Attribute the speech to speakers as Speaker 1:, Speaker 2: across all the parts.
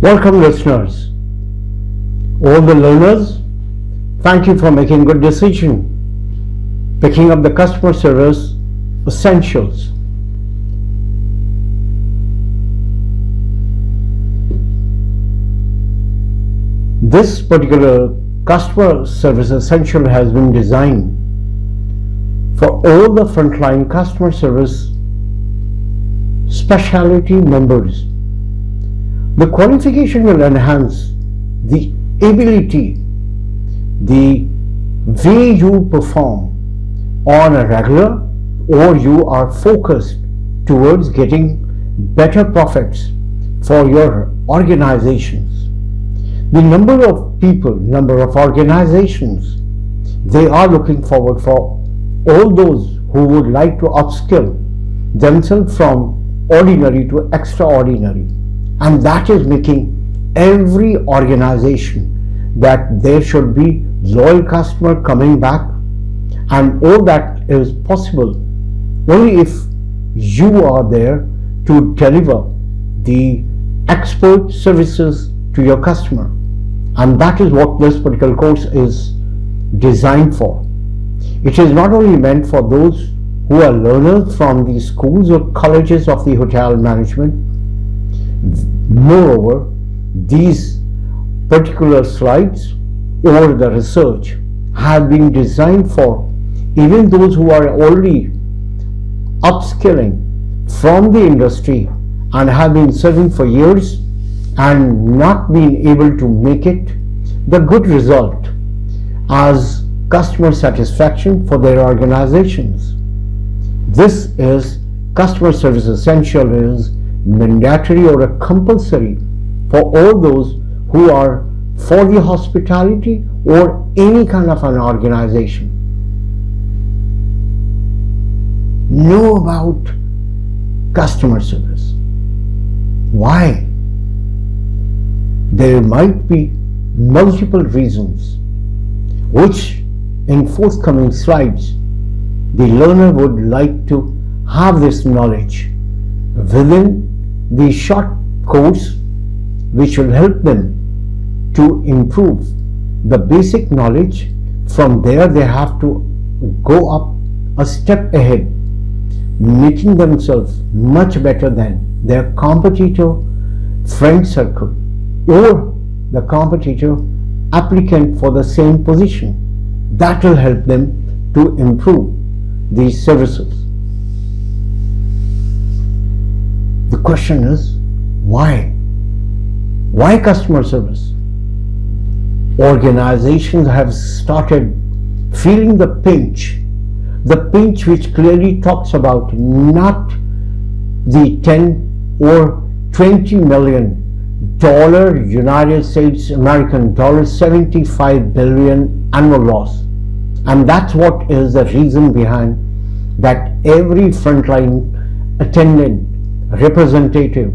Speaker 1: Welcome listeners, all the learners, thank you for making good decision, picking up the customer service essentials. This particular customer service essential has been designed for all the frontline customer service specialty members. The qualification will enhance the ability, the way you perform on a regular, or you are focused towards getting better profits for your organizations. The number of people, number of organizations, they are looking forward for all those who would like to upskill themselves from ordinary to extraordinary. And that is making every organization that there should be loyal customer coming back, and all that is possible only if you are there to deliver the expert services to your customer. And that is what this particular course is designed for. It is not only meant for those who are learners from the schools or colleges of the hotel management. Moreover, these particular slides or the research have been designed for even those who are already upskilling from the industry and have been serving for years and not been able to make it the good result as customer satisfaction for their organizations. This is customer service essential is mandatory or a compulsory for all those who are for the hospitality or any kind of an organization. Know about customer service. Why? There might be multiple reasons which in forthcoming slides the learner would like to have this knowledge within the short course, which will help them to improve the basic knowledge. From there they have to go up a step ahead, making themselves much better than their competitor friend circle or the competitor applicant for the same position. That will help them to improve these services. The question is, why? Why customer service? Organizations have started feeling the pinch which clearly talks about not the 10 or 20 million dollar United States American dollar 75 billion annual loss. And that's what is the reason behind that every frontline attendant, representative,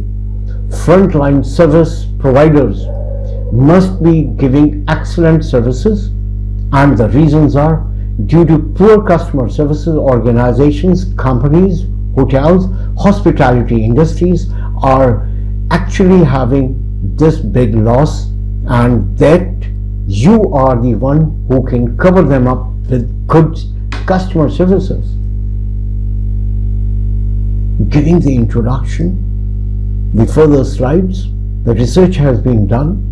Speaker 1: frontline service providers must be giving excellent services, and the reasons are due to poor customer services. Organizations, companies, hotels, hospitality industries are actually having this big loss, and that you are the one who can cover them up with good customer services. Giving the introduction, the further slides, the research has been done,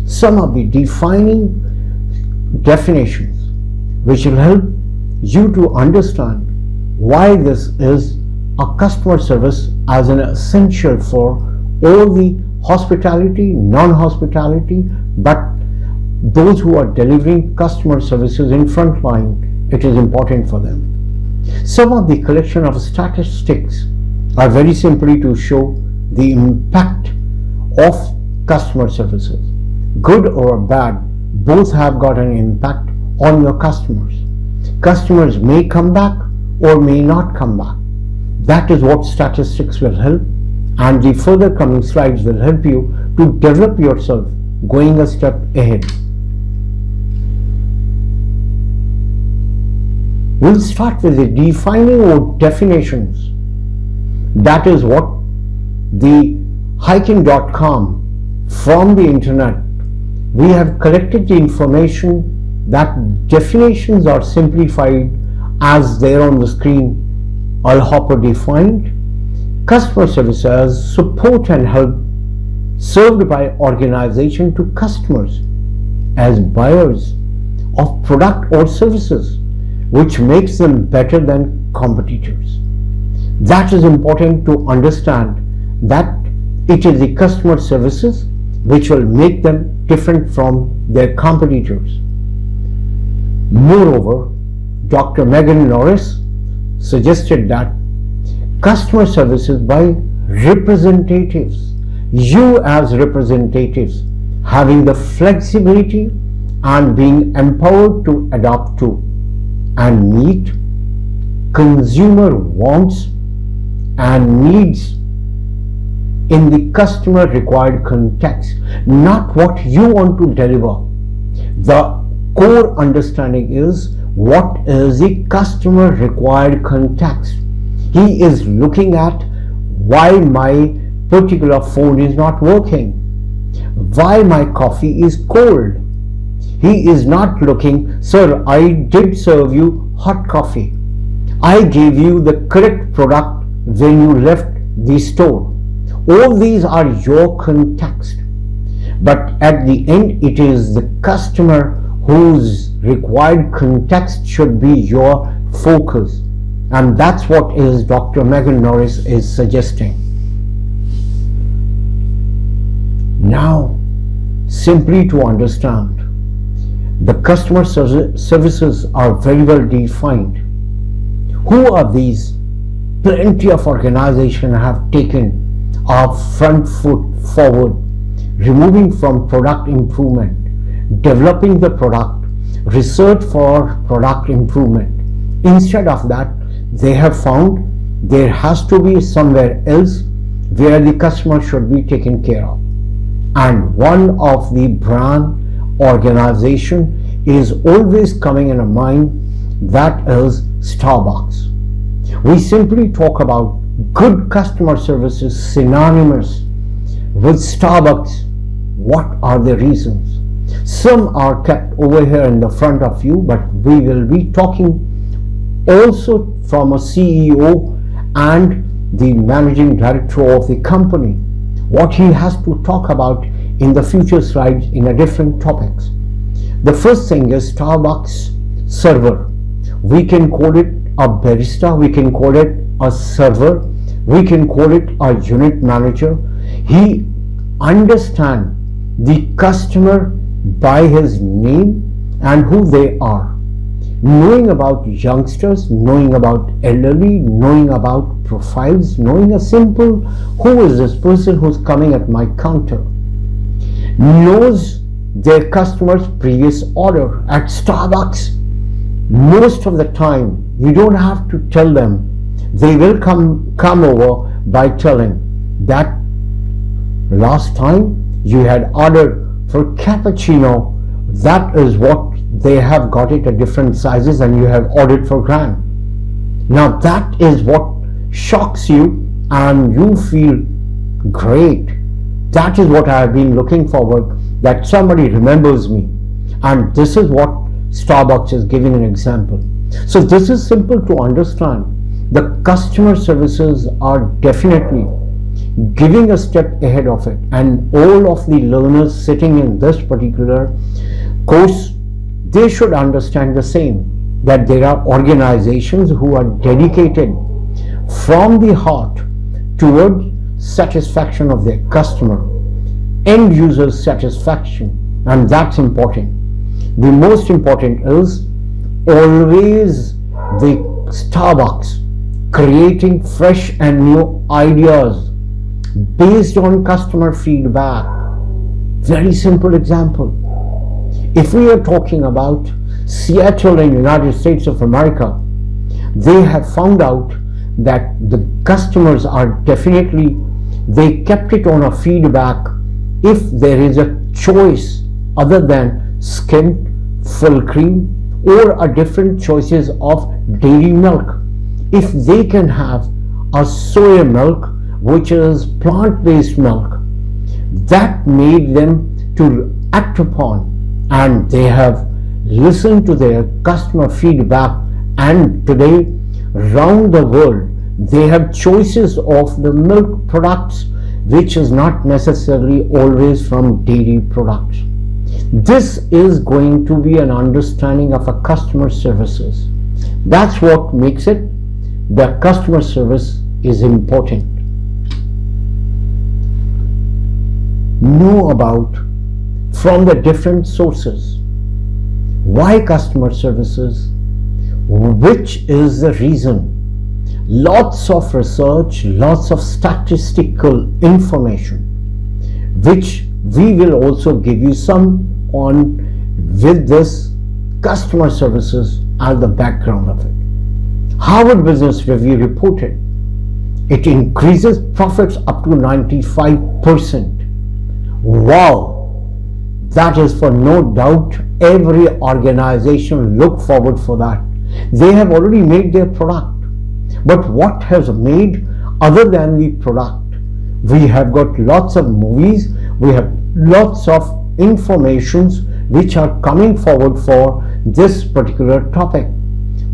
Speaker 1: some of the defining definitions which will help you to understand why this is a customer service as an essential for all the hospitality, non-hospitality, but those who are delivering customer services in front line, it is important for them. Some of the collection of statistics are very simply to show the impact of customer services. Good or bad, both have got an impact on your customers. Customers may come back or may not come back. That is what statistics will help, and the further coming slides will help you to develop yourself going a step ahead. We'll start with the defining or definitions. That is what the Hiking.com from the internet, we have collected the information that definitions are simplified as there on the screen. Allhopper defined customer service as support and help served by organization to customers as buyers of product or services, which makes them better than competitors. That is important to understand, that it is the customer services which will make them different from their competitors. Moreover, Dr. Megan Norris suggested that customer services by representatives, you as representatives, having the flexibility and being empowered to adapt to and meet consumer wants and needs in the customer required context, not what you want to deliver. The core understanding is what is the customer required context. He is looking at why my particular phone is not working, why my coffee is cold. He is not looking, sir, I did serve you hot coffee. I gave you the correct product when you left the store. All these are your context. But at the end, it is the customer whose required context should be your focus. And that's what is Dr. Megan Norris is suggesting. Now, simply to understand, the customer services are very well defined. Who are these? Plenty of organizations have taken a front foot forward, removing from product improvement, developing the product, research for product improvement. Instead of that, they have found there has to be somewhere else where the customer should be taken care of. And one of the brand organization is always coming in a mind, that is Starbucks. We simply talk about good customer services synonymous with Starbucks. What are the reasons? Some are kept over here in the front of you, but we will be talking also from a CEO and the managing director of the company, what he has to talk about in the future slides in a different topics. The first thing is Starbucks server. We can call it a barista, we can call it a server, we can call it a unit manager. He understands the customer by his name and who they are. Knowing about youngsters, knowing about elderly, knowing about profiles, knowing a simple, who is this person who's coming at my counter, knows their customer's previous order. At Starbucks, most of the time, you don't have to tell them. They will come over by telling that last time you had ordered for cappuccino, that is what they have got it at different sizes and you have ordered for grand. Now that is what shocks you and you feel great. That is what I have been looking forward, that somebody remembers me. And this is what Starbucks is giving an example. So this is simple to understand. The customer services are definitely giving a step ahead of it, and all of the learners sitting in this particular course, they should understand the same, that there are organizations who are dedicated from the heart toward satisfaction of their customer, end user satisfaction, and that's important. The most important is always the Starbucks creating fresh and new ideas based on customer feedback. Very simple example. If we are talking about Seattle in United States of America, they have found out that the customers are definitely, they kept it on a feedback if there is a choice other than skimmed, full cream, or a different choices of dairy milk. If they can have a soy milk, which is plant-based milk, that made them to act upon, and they have listened to their customer feedback, and today round the world they have choices of the milk products which is not necessarily always from dairy products. This is going to be an understanding of a customer services. That's what makes it the customer service is important. Know about from the different sources why customer services, which is the reason. Lots of research, lots of statistical information, which we will also give you some on with this customer services as the background of it. Harvard Business Review reported it increases profits up to 95%. Wow! That is for no doubt every organization look forward for that. They have already made their product. But what has made other than the product? We have got lots of movies, we have lots of informations which are coming forward for this particular topic.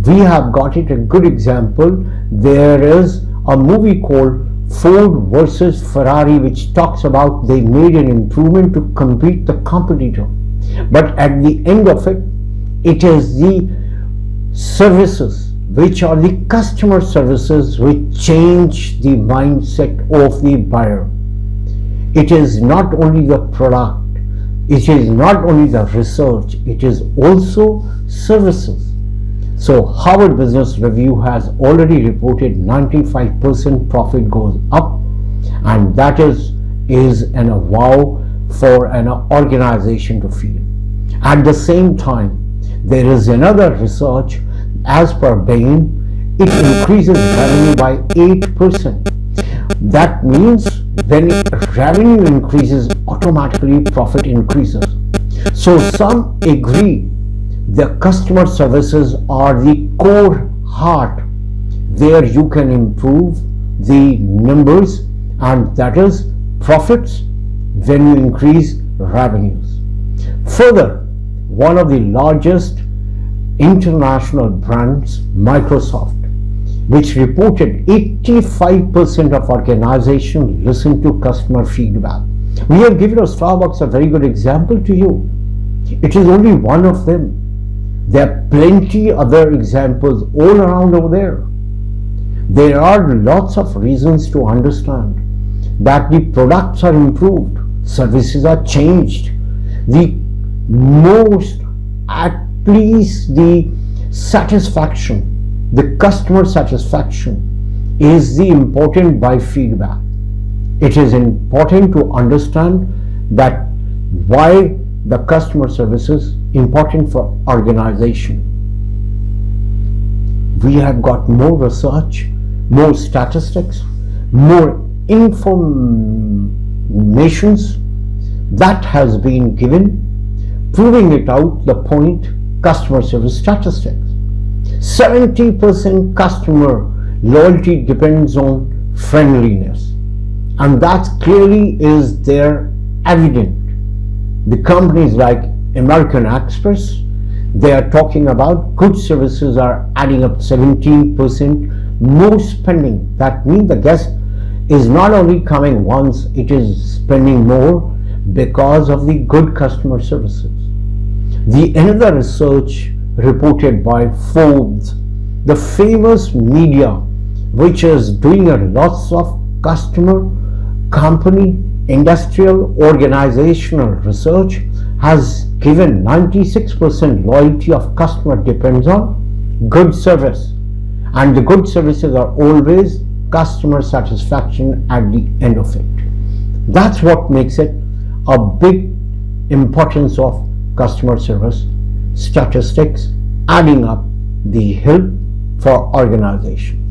Speaker 1: We have got it a good example. There is a movie called Ford versus Ferrari, which talks about they made an improvement to compete the competitor. But at the end of it, it is the services, which are the customer services, which change the mindset of the buyer. It is not only the product, it is not only the research, it is also services. So Harvard Business Review has already reported 95% profit goes up, and that is a wow for an organization to feel. At the same time, there is another research as per Bain, it increases revenue by 8%. That means when revenue increases, automatically profit increases. So some agree the customer services are the core heart where you can improve the numbers, and that is profits when you increase revenues. Further, one of the largest international brands, Microsoft, which reported 85% of organizations listen to customer feedback. We have given Starbucks a very good example to you. It is only one of them. There are plenty other examples all around over there. There are lots of reasons to understand that the products are improved, services are changed. The most, at least the satisfaction, the customer satisfaction is the important by feedback. It is important to understand that why the customer service is important for organization. We have got more research, more statistics, more informations that has been given, proving it out the point customer service statistics. 70% customer loyalty depends on friendliness, and that clearly is there evident. The companies like American Express, they are talking about good services are adding up 17% more spending. That means the guest is not only coming once, it is spending more because of the good customer services. The another research reported by Forbes, the famous media which is doing a lots of customer, company, industrial, organizational research, has given 96% loyalty of customer depends on good service, and the good services are always customer satisfaction at the end of it. That's what makes it a big importance of customer service statistics adding up the help for organization.